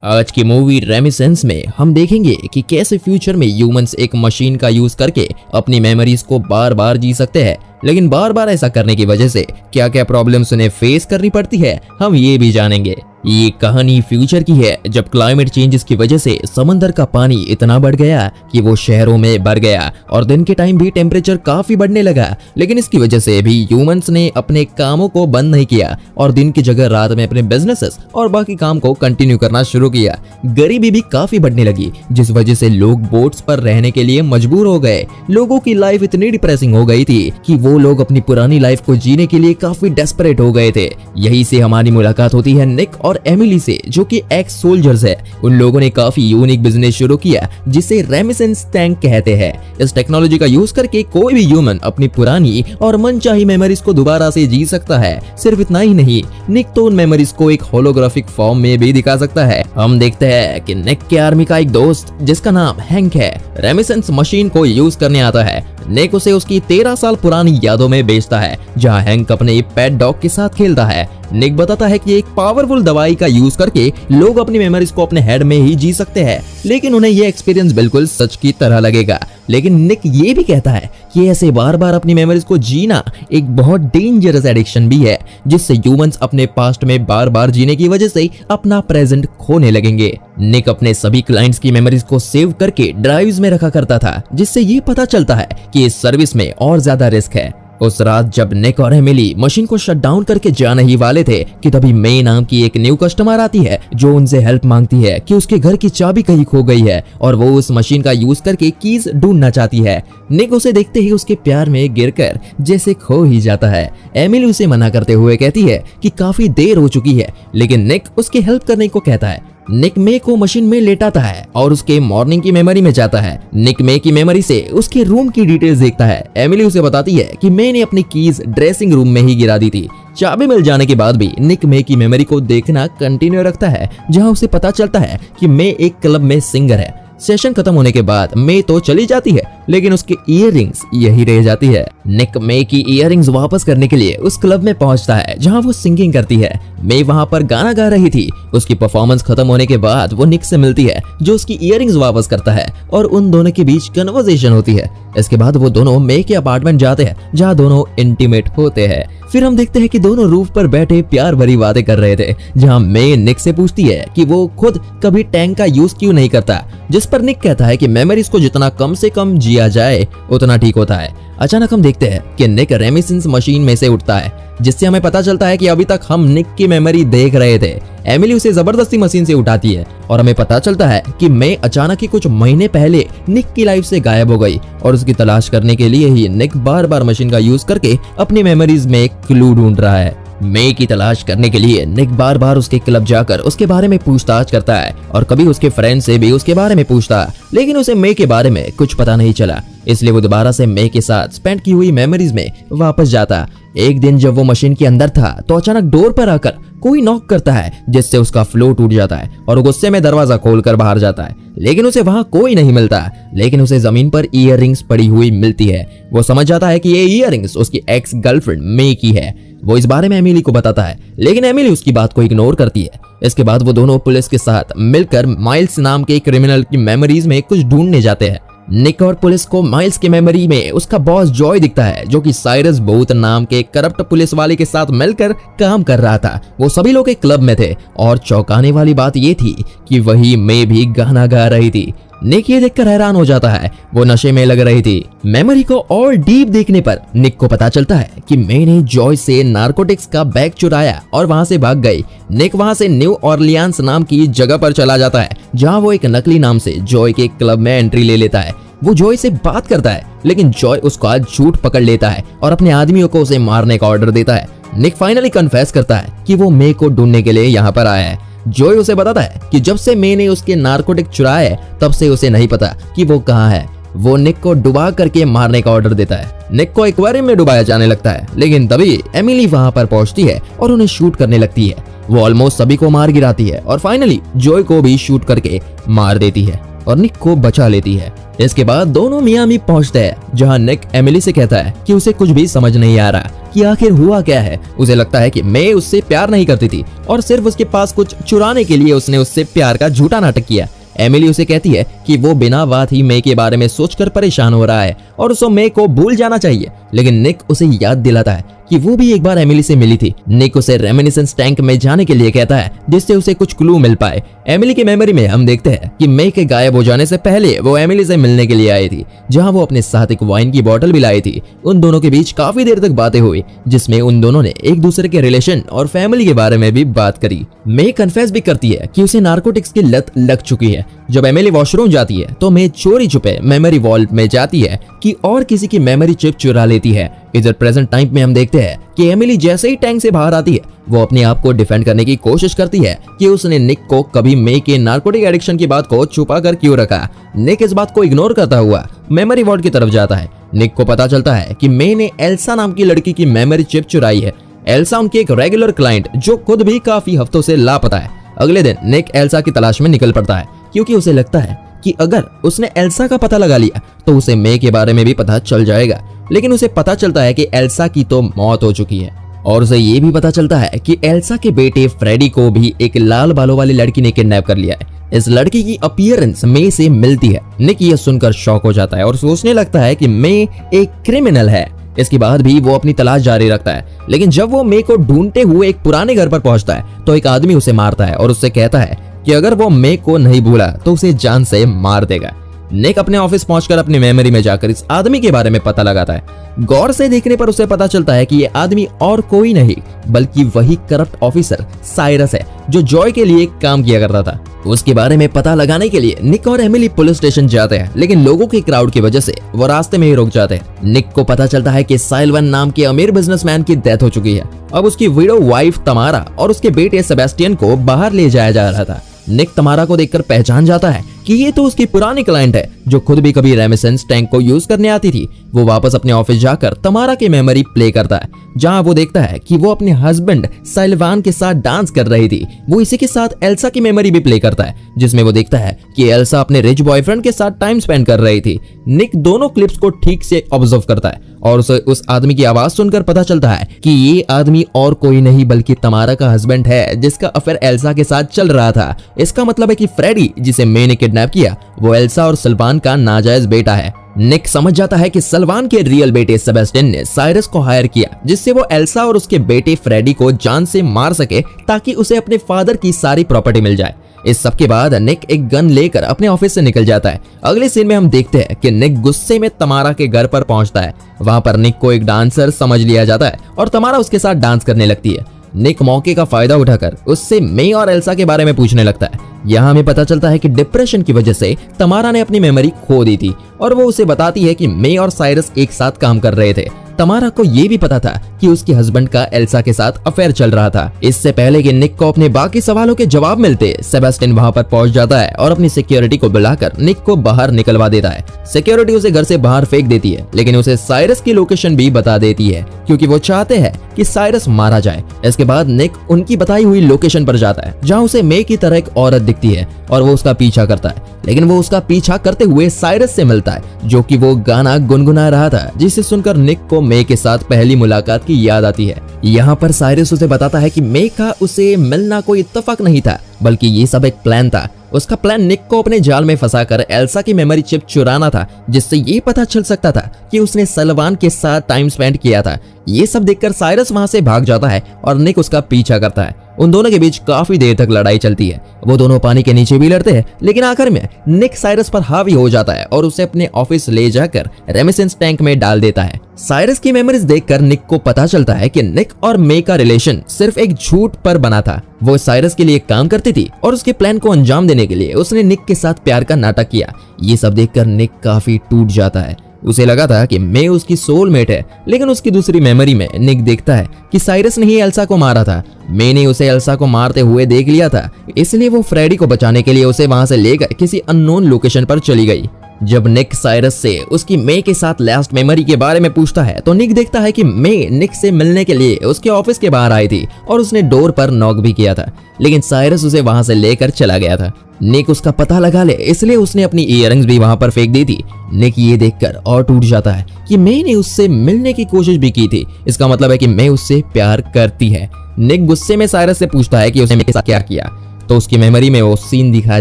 आज की मूवी रेमिसेंस में हम देखेंगे कि कैसे फ्यूचर में ह्यूमंस एक मशीन का यूज करके अपनी मेमोरीज को बार बार जी सकते हैं, लेकिन बार बार ऐसा करने की वजह से क्या क्या प्रॉब्लम्स उन्हें फेस करनी पड़ती है, हम ये भी जानेंगे। ये कहानी फ्यूचर की है जब क्लाइमेट चेंजेस की वजह से समंदर का पानी इतना बढ़ गया कि वो शहरों में भर गया और दिन के टाइम भी टेम्परेचर काफी बढ़ने लगा। लेकिन इसकी वजह से भी ह्यूमंस ने अपने कामों को बंद नहीं किया और दिन की जगह रात में अपने बिजनेसेस और बाकी काम को कंटिन्यू करना शुरू किया। गरीबी भी काफी बढ़ने लगी, जिस वजह से लोग बोट्स पर रहने के लिए मजबूर हो गए। लोगों की लाइफ इतनी डिप्रेसिंग हो गई थी कि वो लोग अपनी पुरानी लाइफ को जीने के लिए काफी डेस्परेट हो गए थे। यही से हमारी मुलाकात होती है निक और एमिली से, जो कि एक्स सोल्जर्स है। उन लोगों ने काफी यूनिक बिजनेस शुरू किया जिसे रेमिसेंस टैंक कहते हैं। इस टेक्नोलॉजी का यूज करके कोई भी ह्यूमन अपनी पुरानी और मनचाही मेमोरीज को दोबारा से जी सकता है। सिर्फ इतना ही नहीं, निक तो उन मेमोरीज को एक होलोग्राफिक फॉर्म में भी दिखा सकता है। हम देखते हैं कि निक के आर्मी का एक दोस्त जिसका नाम हैंक है, रेमिसेंस मशीन को यूज करने आता है। निक उसे उसकी 13 साल पुरानी यादों में बेचता है, जहां हैंक अपने पेट डॉग के साथ खेलता है। निक बताता है कि एक पावरफुल दवाई का यूज करके लोग अपनी मेमोरीज को अपने हेड में ही जी सकते हैं, लेकिन उन्हें यह एक्सपीरियंस बिल्कुल सच की तरह लगेगा। लेकिन निक ये भी कहता है कि ऐसे बार बार अपनी मेमोरीज को जीना एक बहुत डेंजरस एडिक्शन भी है, जिससे ह्यूमंस अपने पास्ट में बार बार जीने की वजह से अपना प्रेजेंट खोने लगेंगे। निक अपने सभी क्लाइंट्स की मेमोरीज को सेव करके ड्राइव्स में रखा करता था, जिससे ये पता चलता है कि इस सर्विस में और ज्यादा रिस्क है। उस रात जब निक और एमिली मशीन को शट डाउन करके जाने ही वाले थे कि तभी मे नाम की एक न्यू कस्टमर आती है, जो उनसे हेल्प मांगती है कि उसके घर की चाबी कहीं खो गई है और वो उस मशीन का यूज करके कीज ढूंढना चाहती है। निक उसे देखते ही उसके प्यार में गिरकर जैसे खो ही जाता है। एमिली उसे मना करते हुए कहती है कि काफी देर हो चुकी है, लेकिन निक उसकी हेल्प करने को कहता है। निक मे को मशीन में लेटाता है और उसके मॉर्निंग की मेमोरी में जाता है। निक मे की मेमोरी से उसके रूम की डिटेल्स देखता है। एमिली उसे बताती है कि मे ने अपनी कीज ड्रेसिंग रूम में ही गिरा दी थी। चाबी मिल जाने के बाद भी निक मे की मेमोरी को देखना कंटिन्यू रखता है, जहां उसे पता चलता है कि मे एक क्लब में सिंगर है। सेशन खत्म होने के बाद मे तो चली जाती है, लेकिन उसके इयररिंग्स यही रह जाती है। निक मे की इयररिंग्स वापस करने के लिए उस क्लब में पहुंचता है जहां वो सिंगिंग करती है। मे वहां पर गाना गा रही थी। उसकी परफॉर्मेंस खत्म होने के बाद वो निक से मिलती है, जो उसकी इयररिंग्स वापस करता है और उन दोनों के बीच कन्वर्सेशन होती है। इसके बाद वो दोनों मे के अपार्टमेंट जाते हैं, जहां दोनों इंटीमेट होते हैं। फिर हम देखते हैं कि दोनों रूफ पर बैठे प्यार भरी बातें कर रहे थे, जहां मे निक से पूछती है कि वो खुद कभी टैंक का यूज क्यों नहीं करता, जिस पर निक कहता है कि मेमोरीज को जितना कम से कम जिया जाए उतना ठीक होता है। अचानक हम देखते हैं कि निक रेमिसेंस मशीन में से उठता है, जिससे हमें पता चलता है कि अभी तक हम निक की मेमोरी देख रहे थे। एमिली उसे जबरदस्ती मशीन से उठाती है और हमें पता चलता है कि मे अचानक ही कुछ महीने पहले निक की लाइफ से गायब हो गई और उसकी तलाश करने के लिए ही निक बार बार मशीन का यूज करके अपनी मेमोरीज में एक क्लू ढूंढ रहा है। मे की तलाश करने के लिए निक बार बार उसके क्लब जाकर उसके बारे में पूछताछ करता है और कभी उसके फ्रेंड से भी उसके बारे में पूछता, लेकिन उसे मे के बारे में कुछ पता नहीं चला। इसलिए वो दोबारा से मे के साथ स्पेंड की हुई मेमोरीज में वापस जाता। एक दिन जब वो मशीन के अंदर था तो अचानक डोर पर आकर कोई नॉक करता है, जिससे उसका फ्लो टूट जाता है और गुस्से में दरवाजा खोलकर बाहर जाता है, लेकिन उसे वहां कोई नहीं मिलता। लेकिन उसे जमीन पर इयररिंग्स पड़ी हुई मिलती है। वो समझ जाता है कि ये इयररिंग्स उसकी एक्स गर्लफ्रेंड मे की है। वो इस बारे में एमिली को बताता है, लेकिन एमिली उसकी बात को इग्नोर करती है। इसके बाद वो दोनों पुलिस के साथ मिलकर माइल्स नाम के क्रिमिनल की मेमोरीज में कुछ ढूंढने जाते हैं। निक और पुलिस को माइल्स की मेमोरी में उसका बॉस जॉय दिखता है, जो कि साइरस बूथ नाम के करप्ट पुलिस वाले के साथ मिलकर काम कर रहा था। वो सभी लोग एक क्लब में थे और चौंकाने वाली बात ये थी कि वही मे भी गाना गा रही थी। निक ये देखकर हैरान हो जाता है, वो नशे में लग रही थी। मेमोरी को और डीप देखने पर निक को पता चलता है कि मे ने जॉय से नारकोटिक्स का बैग चुराया और वहां से भाग गई। निक वहां से न्यू ऑरलियंस नाम की जगह पर चला जाता है, जहां वो एक नकली नाम से जॉय के क्लब में एंट्री ले लेता है। वो जॉय से बात करता है, लेकिन जॉय उसका झूठ पकड़ लेता है और अपने आदमियों को उसे मारने का ऑर्डर देता है। निक फाइनली कन्फेस करता है कि वो मे को ढूंढने के लिए यहाँ पर आया है। जॉय उसे बताता है कि जब से मे ने उसके नारकोटिक चुराए है, तब से उसे नहीं पता कि वो कहाँ है। वो निक को डुबा करके मारने का ऑर्डर देता है। निक को एक्वेरियम में डुबाया जाने लगता है, लेकिन तभी एमिली वहां पर पहुंचती है और उन्हें शूट करने लगती है। वो ऑलमोस्ट सभी को मार गिराती है और फाइनली जॉय को भी शूट करके मार देती है और निक को बचा लेती है। इसके बाद दोनों मियामी पहुंचते हैं, जहां निक एमिली से कहता है कि उसे कुछ भी समझ नहीं आ रहा। कि आखिर हुआ क्या है। उसे लगता है कि मे उससे प्यार नहीं करती थी और सिर्फ उसके पास कुछ चुराने के लिए उसने उससे प्यार का झूठा नाटक किया। एमिली उसे कहती है कि वो बिना बात ही मे के बारे में सोचकर परेशान हो रहा है और उसे मे को भूल जाना चाहिए, लेकिन निक उसे याद दिलाता है कि वो भी एक बार एमिली से मिली थी। निक उसे रेमिनिसेंस टैंक में जाने के लिए कहता है जिससे उसे कुछ क्लू मिल पाए। एमिली की मेमोरी में हम देखते हैं कि मे के गायब हो जाने से पहले वो एमिली से मिलने के लिए आई थी, जहां वो अपने साथ एक वाइन की बोतल भी लाई थी। उन दोनों के बीच काफी देर तक बातें हुई, जिसमें उन दोनों ने एक दूसरे के रिलेशन और फैमिली के बारे में भी बात करी। मे कन्फेस भी करती है कि उसे नार्कोटिक्स की लत लग चुकी है। जब एमिली वॉशरूम जाती है तो मे चोरी छुपे मेमोरी वॉल्ट में जाती है कि और किसी की मेमोरी चिप चुरा लेती है। इधर प्रेजेंट टाइम में हम देखते हैं कि एमिली जैसे ही टैंक से बाहर आती है वो अपने आप को डिफेंड करने की कोशिश करती है कि उसने निक को कभी मे के नार्कोटिक एडिक्शन की बात को छुपा कर क्यों रखा। निक इस बात को इग्नोर करता हुआ मेमोरी वॉल्ट की तरफ जाता है। निक को पता चलता है कि मे ने एल्सा नाम की लड़की की मेमोरी चिप चुराई है। एल्सा उनकी एक रेगुलर क्लाइंट जो खुद भी काफी हफ्तों से लापता है। अगले दिन निक एल्सा की तलाश में निकल पड़ता है क्योंकि उसे लगता है कि अगर उसने एल्सा का पता लगा लिया तो उसे मे के बारे में भी पता चल जाएगा। लेकिन उसे पता चलता है कि एल्सा की तो मौत हो चुकी है और उसे ये भी पता चलता है कि एल्सा के बेटे फ्रेडी को भी एक लाल बालों वाली लड़की ने किडनैप कर लिया है। इस लड़की की अपीयरेंस मे से मिलती है। निक ये सुनकर शॉक हो जाता है और सोचने लगता है कि मे एक क्रिमिनल है। इसके बाद भी वो अपनी तलाश जारी रखता है, लेकिन जब वो मे को ढूंढते हुए एक पुराने घर पर पहुंचता है तो एक आदमी उसे मारता है और उससे कहता है कि अगर वो मे को नहीं भूला तो उसे जान से मार देगा। निक अपने ऑफिस पहुंचकर अपनी मेमोरी में जाकर इस आदमी के बारे में पता लगाता है। गौर से देखने पर उसे पता चलता है कि ये आदमी और कोई नहीं बल्कि वही करप्ट ऑफिसर साइरस है जो जॉय के लिए काम किया करता था। उसके बारे में पता लगाने के लिए निक और एमिली पुलिस स्टेशन जाते हैं, लेकिन लोगों के क्राउड की वजह से वो रास्ते में ही रुक जाते हैं। निक को पता चलता है कि साइलवन नाम के अमीर बिजनेसमैन की डेथ हो चुकी है। अब उसकी विडो वाइफ तमारा और उसके बेटे सेबेस्टियन को बाहर ले जाया जा रहा था। निक तमारा को देखकर पहचान जाता है कि ये तो उसकी पुरानी क्लाइंट है जो खुद भी कभी रेमिसेंस टैंक को यूज करने आती थी। वो वापस अपने ऑफिस जाकर तमारा की मेमोरी प्ले करता है, जहां वो देखता है कि वो अपने हस्बैंड साइलवान के साथ डांस कर रही थी। वो इसी के साथ एल्सा की मेमोरी भी प्ले करता है, जिसमें वो देखता है कि एल्सा अपने रिच बॉयफ्रेंड के साथ टाइम स्पेंड कर रही थी। निक दोनों क्लिप्स को ठीक से ऑब्जर्व करता है और उसे उस आदमी की आवाज सुनकर पता चलता है कि ये आदमी और कोई नहीं बल्कि तमारा का हस्बैंड है जिसका अफेयर एल्सा के साथ चल रहा था। इसका मतलब है कि फ्रेडी जिसे मे ने किडनैप किया वो एल्सा और सलमान का नाजायज बेटा है। निक समझ जाता है कि सलमान के रियल बेटे सेबेस्टियन ने साइरस को हायर किया जिससे वो एल्सा और उसके बेटे फ्रेडी को जान से मार सके ताकि उसे अपने फादर की सारी प्रॉपर्टी मिल जाए। इस सब के बाद निक एक गन लेकर अपने ऑफिस से निकल जाता है। अगले सीन में हम देखते हैं कि निक गुस्से में तमारा के घर पर पहुंचता है। वहां पर निक को एक डांसर समझ लिया जाता है और तमारा उसके साथ डांस करने लगती है। निक मौके का फायदा उठाकर उससे मे और एल्सा के बारे में पूछने लगता है। यहाँ हमें पता चलता है कि डिप्रेशन की वजह से तमारा ने अपनी मेमोरी खो दी थी और वो उसे बताती है कि मे और साइरस एक साथ काम कर रहे थे। तमारा को ये भी पता था कि उसके हस्बैंड का एल्सा के साथ अफेयर चल रहा था। इससे पहले कि निक को अपने बाकी सवालों के जवाब मिलते, सेबेस्टियन वहां पर पहुंच जाता है और अपनी सिक्योरिटी को बुलाकर निक को बाहर निकलवा देता है। सिक्योरिटी उसे घर से बाहर फेंक देती है, लेकिन उसे साइरस की लोकेशन भी बता देती है क्योंकि वो चाहते हैं कि साइरस मारा जाए। इसके बाद निक उनकी बताई हुई लोकेशन पर जाता है जहाँ उसे मे की तरह एक औरत दिखती है और वो उसका पीछा करता है, लेकिन वो उसका पीछा करते हुए साइरस से मिलता है जो कि वो गाना गुनगुना रहा था, जिसे सुनकर निक को मे के साथ पहली मुलाकात की याद आती है। यहाँ पर साइरस उसे बताता है कि मे का उसे मिलना कोई इत्तेफाक नहीं था बल्कि ये सब एक प्लान था। उसका प्लान निक को अपने जाल में फंसाकर एल्सा की मेमोरी चिप चुराना था, जिससे ये पता चल सकता था कि उसने सलमान के साथ टाइम स्पेंड किया था। ये सब देखकर साइरस वहां से भाग जाता है और निक उसका पीछा करता है। उन दोनों के बीच काफी देर तक लड़ाई चलती है। वो दोनों पानी के नीचे भी लड़ते हैं, लेकिन आखिर में निक साइरस पर हावी हो जाता है और उसे अपने ऑफिस ले जाकर रेमिसेंस टैंक में डाल देता है। साइरस की मेमोरीज देखकर निक को पता चलता है कि निक और मे का रिलेशन सिर्फ एक झूठ पर बना था। वो साइरस के लिए काम करती थी और उसके प्लान को अंजाम देने के लिए उसने निक के साथ प्यार का नाटक किया। ये सब देखकर निक काफी टूट जाता है। उसे लगा था कि मे उसकी सोलमेट है, लेकिन उसकी दूसरी मेमोरी में निक देखता है कि साइरस ने ही एल्सा को मारा था। मे ने उसे एल्सा को मारते हुए देख लिया था, इसलिए वो फ्रेडी को बचाने के लिए उसे वहां से लेकर किसी अननोन लोकेशन पर चली गई। जब निक साइरस से उसकी मे के साथ लास्ट मेमोरी के बारे में पूछता है तो निक देखता है कि मे निक से मिलने के लिए उसके ऑफिस के बाहर आई थी और उसने डोर पर नॉक भी किया था, लेकिन साइरस उसे वहां से लेकर चला गया था। निक उसका पता लगा ले इसलिए उसने अपनी इयररिंग्स भी वहां पर फेंक दी थी। निक ये देखकर और टूट जाता है कि मे ने उससे मिलने की कोशिश भी की थी, इसका मतलब है कि मे उससे प्यार करती है। निक गुस्से में साइरस से पूछता है कि उसने मे के साथ क्या किया, तो उसकी मेमोरी में वो सीन दिखाया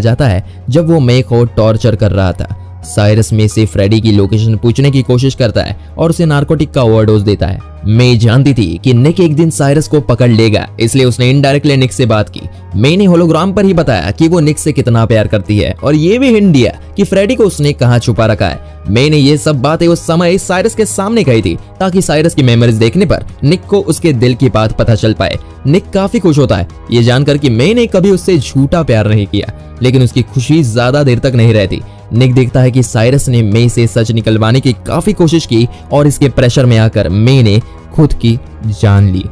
जाता है जब वो मे को टॉर्चर कर रहा था। साइरस मे से फ्रेडी की लोकेशन पूछने की कोशिश करता है और उसे नार्कोटिक का ओवरडोज देता है। मे जानती थी कि निक एक दिन साइरस को पकड़ लेगा, इसलिए उसने इनडायरेक्टली निक से बात की। मे ने होलोग्राम पर ही बताया कि वो निक से कितना प्यार करती है और ये भी हिंट दिया कि फ्रेडी को उसने कहां छुपा रखा है। मे ने ये सब बातें उस समय साइरस के सामने कही थी ताकि साइरस की मेमोरीज देखने पर निक को उसके दिल की बात पता चल पाए। निक काफी खुश होता है ये जानकर कि मे ने कभी उससे झूठा प्यार नहीं किया, लेकिन उसकी खुशी ज्यादा देर तक नहीं रहती। निक देखता है कि साइरस ने मे से सच निकलवाने की काफी कोशिश की और इसके प्रेशर में आकर मे ने खुद की जान ली।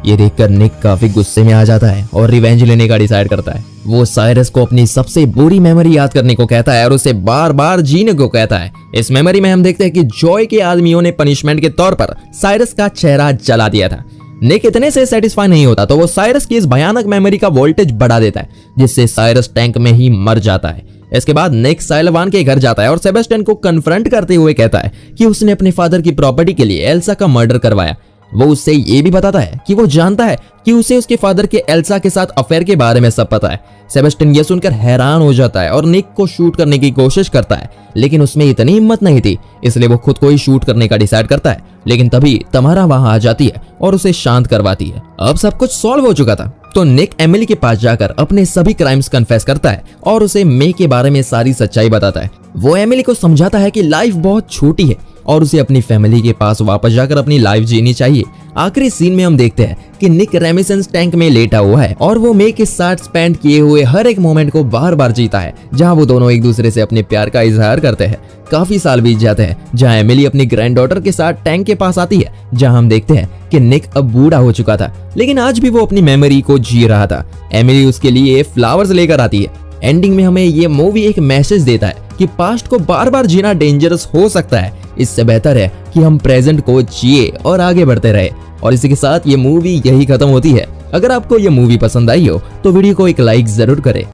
ये देखकर निक काफी गुस्से में आ जाता है और रिवेंज लेने का डिसाइड करता है। वो साइरस को अपनी सबसे बुरी मेमोरी याद करने को कहता है और उसे बार बार जीने को कहता है। इस मेमोरी में हम देखते हैं कि जॉय के आदमियों ने पनिशमेंट के तौर पर साइरस का चेहरा जला दिया था। निक इतने से सेटिस्फाई नहीं होता तो वो साइरस की इस भयानक मेमोरी का वोल्टेज बढ़ा देता है, जिससे साइरस टैंक में ही मर जाता है। इसके बाद निक साइलवान के घर जाता है और सेबेस्टियन को कन्फ्रंट करते हुए कहता है कि उसने अपने फादर की प्रॉपर्टी के लिए एल्सा का मर्डर करवाया। वो उससे ये भी बताता है कि वो जानता है कि उसे उसके फादर के एल्सा के साथ अफेयर के बारे में सब पता है। सेबेस्टियन ये सुनकर हैरान हो जाता है और निक को शूट करने की कोशिश करता है, लेकिन उसमें इतनी हिम्मत नहीं थी, इसलिए वो खुद को ही शूट करने का डिसाइड करता है। लेकिन तभी तमारा वहां आ जाती है और उसे शांत करवाती है। अब सब कुछ सॉल्व हो चुका था तो निक एमिली के पास जाकर अपने सभी क्राइम्स कन्फेस करता है और उसे मे के बारे में सारी सच्चाई बताता है। वो एमिली को समझाता है कि लाइफ बहुत छोटी है और उसे अपनी फैमिली के पास वापस जाकर अपनी लाइफ जीनी चाहिए। आखिरी सीन में हम देखते हैं कि निक रेमिसेंस टैंक में लेटा हुआ है और वो मे के साथ स्पेंड किए हुए हर एक मोमेंट को बार बार जीता है, जहां वो दोनों एक दूसरे से अपने प्यार का इजहार करते हैं। काफी साल बीत जाते हैं जहां एमिली अपनी ग्रैंडडॉटर के साथ टैंक के पास आती है, जहां हम देखते हैं कि निक अब बूढ़ा हो चुका था, लेकिन आज भी वो अपनी मेमोरी को जी रहा था। एमिली उसके लिए फ्लावर्स लेकर आती है। एंडिंग में हमें ये मूवी एक मैसेज देता है कि पास्ट को बार बार जीना डेंजरस हो सकता है, इससे बेहतर है कि हम प्रेजेंट को जिए और आगे बढ़ते रहे। और इसी के साथ ये मूवी यही खत्म होती है। अगर आपको ये मूवी पसंद आई हो तो वीडियो को एक लाइक जरूर करें।